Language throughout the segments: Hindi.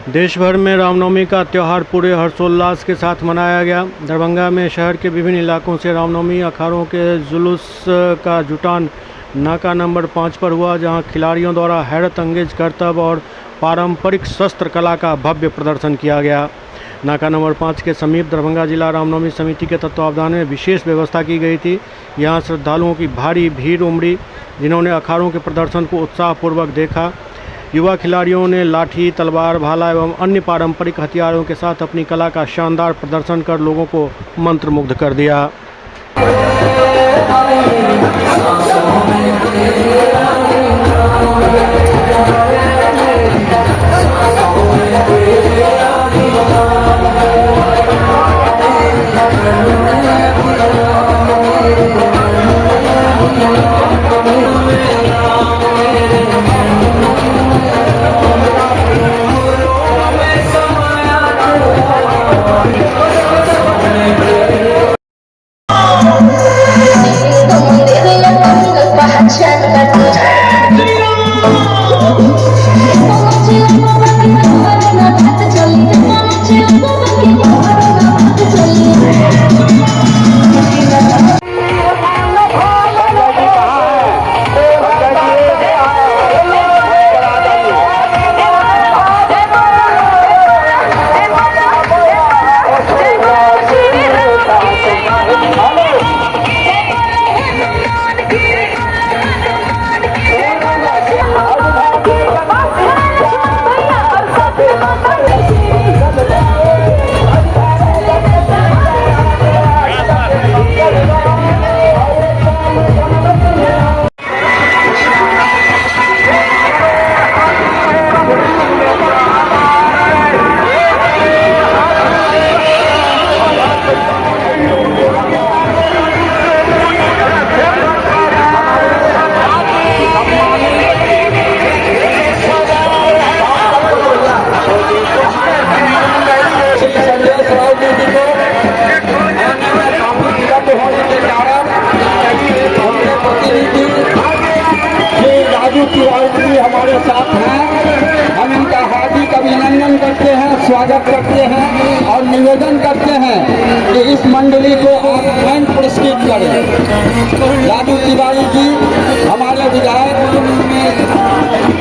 देश भर में रामनवमी का त्यौहार पूरे हर्षोल्लास के साथ मनाया गया। दरभंगा में शहर के विभिन्न इलाकों से रामनवमी अखाड़ों के जुलूस का जुटान नाका नंबर 5 पर हुआ, जहां खिलाड़ियों द्वारा हैरत अंगेज करतब और पारंपरिक शस्त्र कला का भव्य प्रदर्शन किया गया। नाका नंबर 5 के समीप दरभंगा जिला रामनवमी समिति के तत्वावधान में विशेष व्यवस्था की गई थी। यहां श्रद्धालुओं की भारी भीड़ उमड़ी, जिन्होंने अखाड़ों के प्रदर्शन को उत्साहपूर्वक देखा। युवा खिलाड़ियों ने लाठी, तलवार, भाला एवं अन्य पारंपरिक हथियारों के साथ अपनी कला का शानदार प्रदर्शन कर लोगों को मंत्रमुग्ध कर दिया। हमारे साथ हैं, हम इनका हार्दिक अभिनंदन करते हैं, स्वागत करते हैं और निवेदन करते हैं कि इस मंडली को आप स्वयं पुरस्कृत करें। राजू तिवारी जी हमारे विधायक,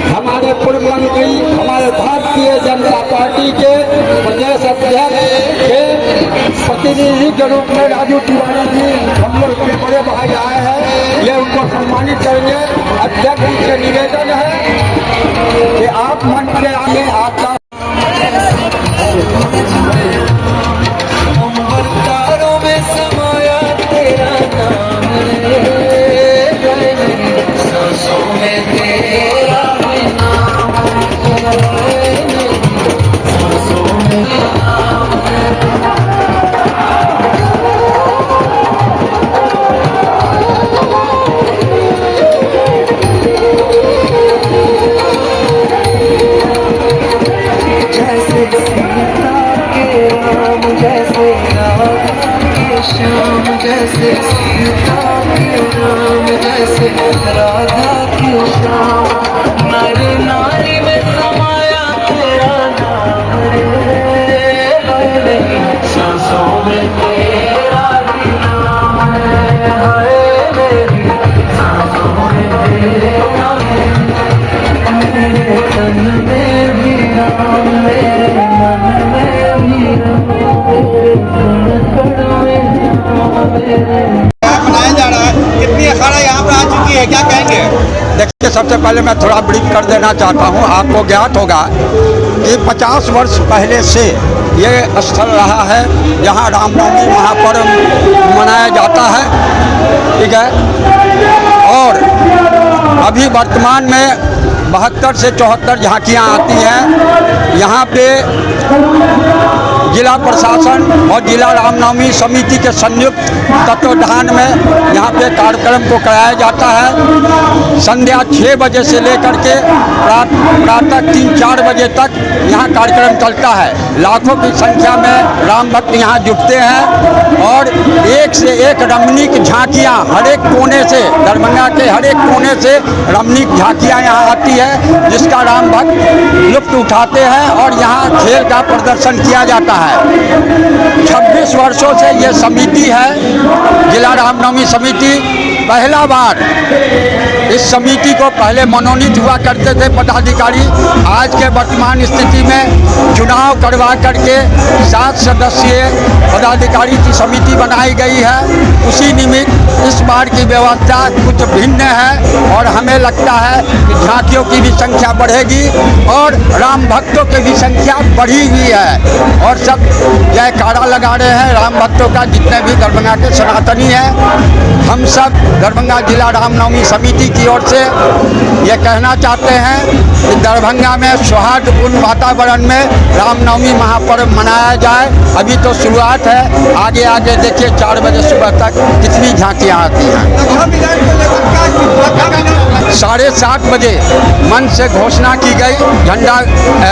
हमारे पूर्व मंत्री, हमारे भारतीय जनता पार्टी के प्रदेश अध्यक्ष के प्रतिनिधि के रूप में राजू तिवारी जी हम लोग के बड़े भाई आए हैं, ये उनको सम्मानित करेंगे। अध्यक्ष से निवेदन है कि आप मंच में आगे आपका में समाया तेरा नाम सांसों में तेरा नाम, सांसों में श्याम जैसे सीता के राम, जैसे राधा की श्याम, नारी नारी में समाया तेरा नाम रे, सांसों में तेरा भी नाम है, मेरी सांसों में तेरा मेरे तन में भी राम, मेरे मन में भी मनाया जा रहा है। कितनी अखाड़ा यहाँ पर आ चुकी है, क्या कहेंगे? देखिए, सबसे पहले मैं थोड़ा ब्रीफ कर देना चाहता हूँ। आपको ज्ञात होगा कि 50 वर्ष पहले से ये स्थल रहा है जहाँ रामनवमी महापर्व मनाया जाता है, ठीक है। और अभी वर्तमान में 72 से 74 झांकियाँ आती हैं। यहाँ पे जिला प्रशासन और जिला रामनवमी समिति के संयुक्त तत्वाधान में यहाँ पे कार्यक्रम को कराया जाता है। संध्या 6 बजे से लेकर के प्रातः 3-4 बजे तक यहाँ कार्यक्रम चलता है। लाखों की संख्या में राम भक्त यहाँ जुटते हैं और एक से एक रमणीक झांकियाँ हर एक कोने से, दरभंगा के हर एक कोने से रमणीक झांकियाँ यहाँ आती है, जिसका राम भक्त लुत्फ उठाते हैं और यहाँ खेल का प्रदर्शन किया जाता है। 26 वर्षों से ये समिति है, जिला रामनवमी समिति। पहला बार इस समिति को पहले मनोनीत हुआ करते थे पदाधिकारी। आज के वर्तमान स्थिति में चुनाव करवा करके 7 सदस्यीय पदाधिकारी की समिति बनाई गई है। उसी निमित्त इस बार की व्यवस्था कुछ भिन्न है और हमें लगता है कि झांकियों की भी संख्या बढ़ेगी और राम भक्तों की भी संख्या बढ़ी हुई है और सब जयकारा लगा रहे हैं राम भक्तों का, जितने भी दरभंगा के सनातनी हैं। हम सब दरभंगा जिला रामनवमी समिति की ओर से ये कहना चाहते हैं कि दरभंगा में सौहार्दपूर्ण वातावरण में रामनवमी महापर्व मनाया जाए। अभी तो शुरुआत है, आगे आगे देखिए 4 बजे सुबह तक कितनी झांकियाँ आती हैं। 7:30 बजे मंच से घोषणा की गई, झंडा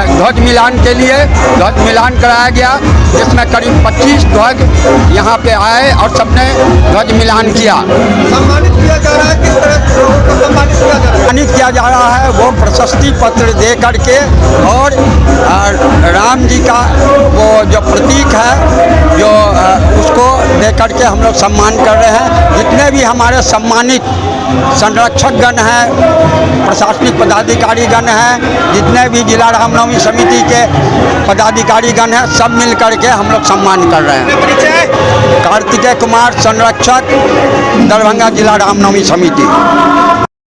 ध्वज मिलान के लिए ध्वज मिलान कराया गया, जिसमें करीब 25 ध्वज यहाँ पे आए और सबने ध्वज मिलान किया। सम्मानित किया जा रहा है, किस तरह से लोगों को सम्मानित किया जा रहा है? सम्मानित किया जा रहा है वो प्रशस्ति पत्र दे करके और राम जी का वो जो प्रतीक है जो उसको दे करके हम लोग सम्मान कर रहे हैं। जितने भी हमारे सम्मानित संरक्षक गण हैं, प्रशासनिक पदाधिकारी गण हैं, जितने भी जिला रामनवमी समिति के पदाधिकारी गण हैं, सब मिल करके हम लोग सम्मान कर रहे हैं। कार्तिकेय कुमार, संरक्षक, दरभंगा जिला रामनवमी समिति।